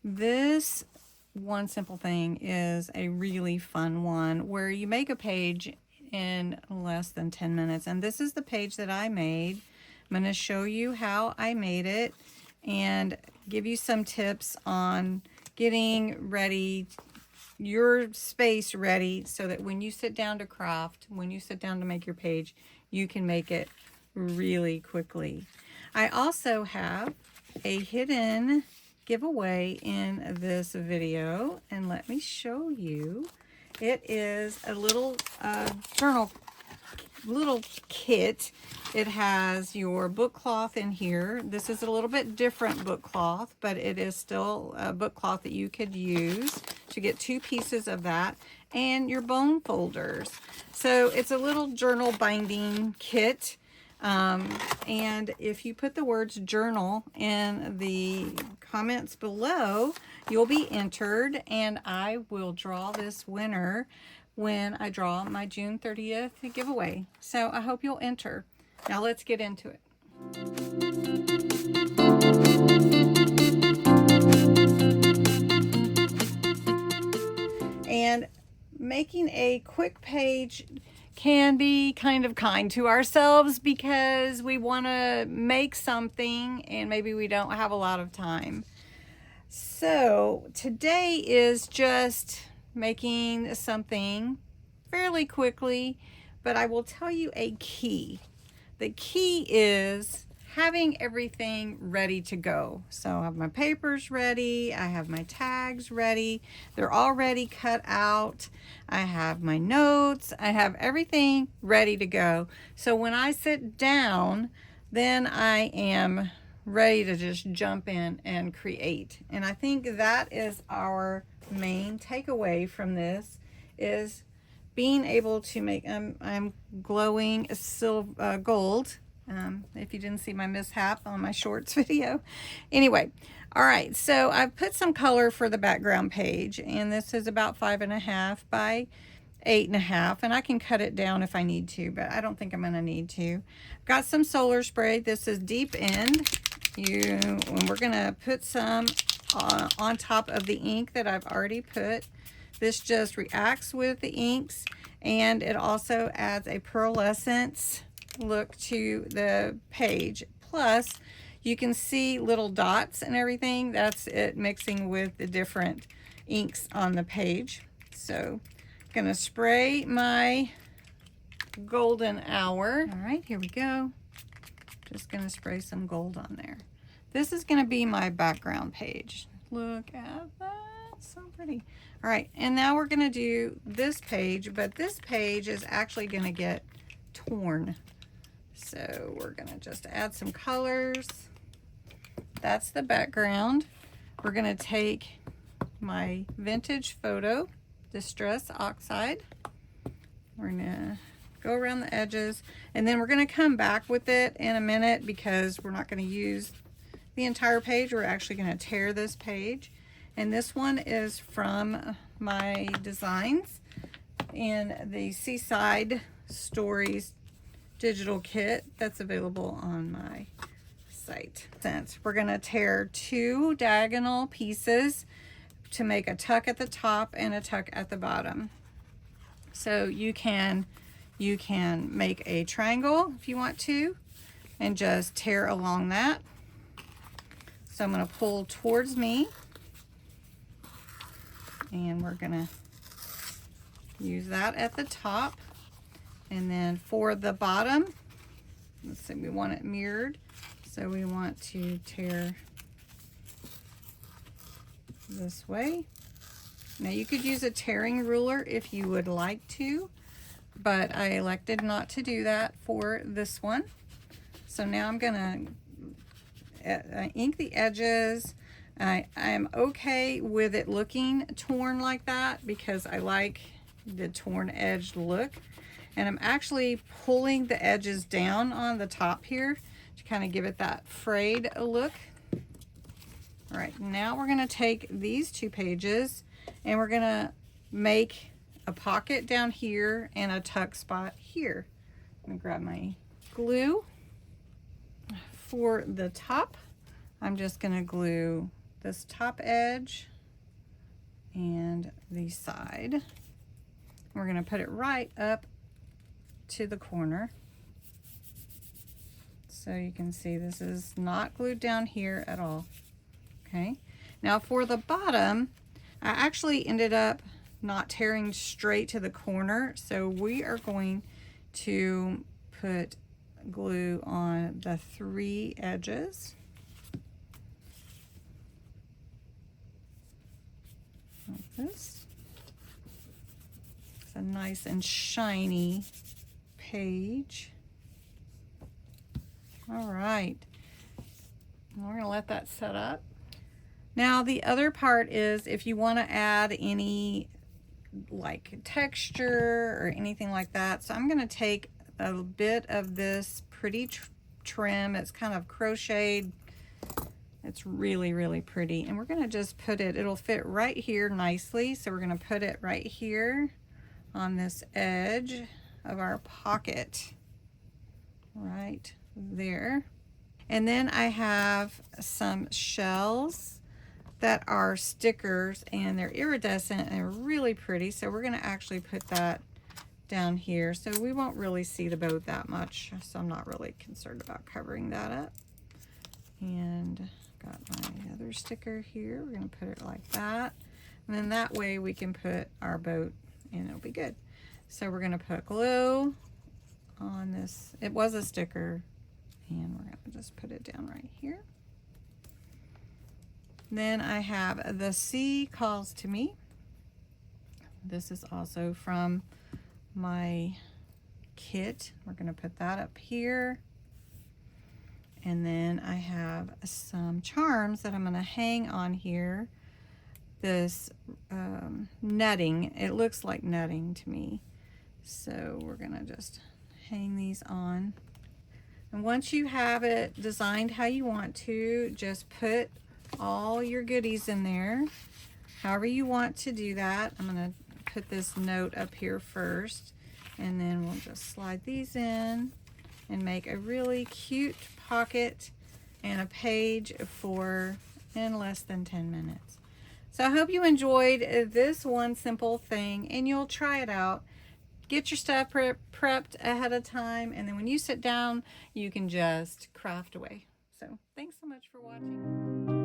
This one simple thing is a really fun one where you make a page in less than 10 minutes. And this is the page that I made. I'm going to show you how I made it and give you some tips on getting ready, your space ready, so that when you sit down to craft, when you sit down to make your page, you can make it really quickly. I also have a hidden giveaway in this video, and let me show you. It is a little journal, little kit. It has your book cloth in here. This is a little bit different book cloth, but it is still a book cloth that you could use to get 2 pieces of that, and your bone folders. So it's a little journal binding kit. And if you put the words journal in the comments below, you'll be entered, and I will draw this winner when I draw my June 30th giveaway. So I hope you'll enter. Now let's get into it. And making a quick page can be kind of kind to ourselves because we want to make something and maybe we don't have a lot of time. So today is just making something fairly quickly, but I will tell you a key. The key is having everything ready to go. So I have my papers ready, I have my tags ready, they're already cut out, I have my notes, I have everything ready to go. So when I sit down, then I am ready to just jump in and create. And I think that is our main takeaway from this, is being able to make, I'm glowing silver, gold. If you didn't see my mishap on my shorts video. Anyway, all right, so I've put some color for the background page, and this is about 5.5 by 8.5, and I can cut it down if I need to, but I don't think I'm gonna need to. Got some solar spray. This is deep end. And we're gonna put some on top of the ink that I've already put. This just reacts with the inks, and it also adds a pearlescence look to the page. Plus, you can see little dots and everything. That's it mixing with the different inks on the page. So, I'm gonna spray my golden hour. All right, here we go. Just gonna spray some gold on there. This is gonna be my background page. Look at that, so pretty. All right, and now we're gonna do this page, but this page is actually gonna get torn. So we're gonna just add some colors. That's the background. We're gonna take my vintage photo, Distress Oxide. We're gonna go around the edges, and then we're gonna come back with it in a minute because we're not gonna use the entire page. We're actually gonna tear this page. And this one is from my designs in the Seaside Stories digital kit that's available on my site. Since we're gonna tear 2 diagonal pieces to make a tuck at the top and a tuck at the bottom. So you can make a triangle if you want to and just tear along that. So I'm going to pull towards me, and we're going to use that at the top. And then for the bottom, let's see, we want it mirrored, so we want to tear this way. Now you could use a tearing ruler if you would like to, but I elected not to do that for this one. So now I'm gonna ink the edges. I'm okay with it looking torn like that because I like the torn edged look. And I'm actually pulling the edges down on the top here to kind of give it that frayed look. All right, now we're gonna take these 2 pages and we're gonna make a pocket down here and a tuck spot here. I'm gonna grab my glue. For the top, I'm just gonna glue this top edge and the side. We're going to put it right up to the corner. So you can see this is not glued down here at all. Okay, now for the bottom, I actually ended up not tearing straight to the corner, so we are going to put glue on the 3 edges. Like this. It's a nice and shiny page. All right, we're gonna let that set up. Now the other part is if you want to add any like texture or anything like that. So I'm going to take a bit of this pretty trim. It's kind of crocheted. It's really, really pretty. And we're going to just put it, it'll fit right here nicely. So we're going to put it right here on this edge of our pocket. Right there. And then I have some shells that are stickers, and they're iridescent and they're really pretty. So we're going to actually put that down here. So we won't really see the boat that much. So I'm not really concerned about covering that up. And got my other sticker here. We're going to put it like that. And then that way we can put our boat and it'll be good. So we're going to put glue on this. It was a sticker, and we're going to just put it down right here. Then I have The Sea Calls to Me. This is also from my kit. We're going to put that up here. And then I have some charms that I'm going to hang on here. This netting, it looks like netting to me. So we're going to just hang these on. And once you have it designed how you want to, just put all your goodies in there however you want to do that. I'm going to put this note up here first, and then we'll just slide these in and make a really cute pocket and a page for in less than 10 minutes. So I hope you enjoyed this one simple thing, and you'll try it out. Get your stuff prepped ahead of time, and then when you sit down you can just craft away. So thanks so much for watching.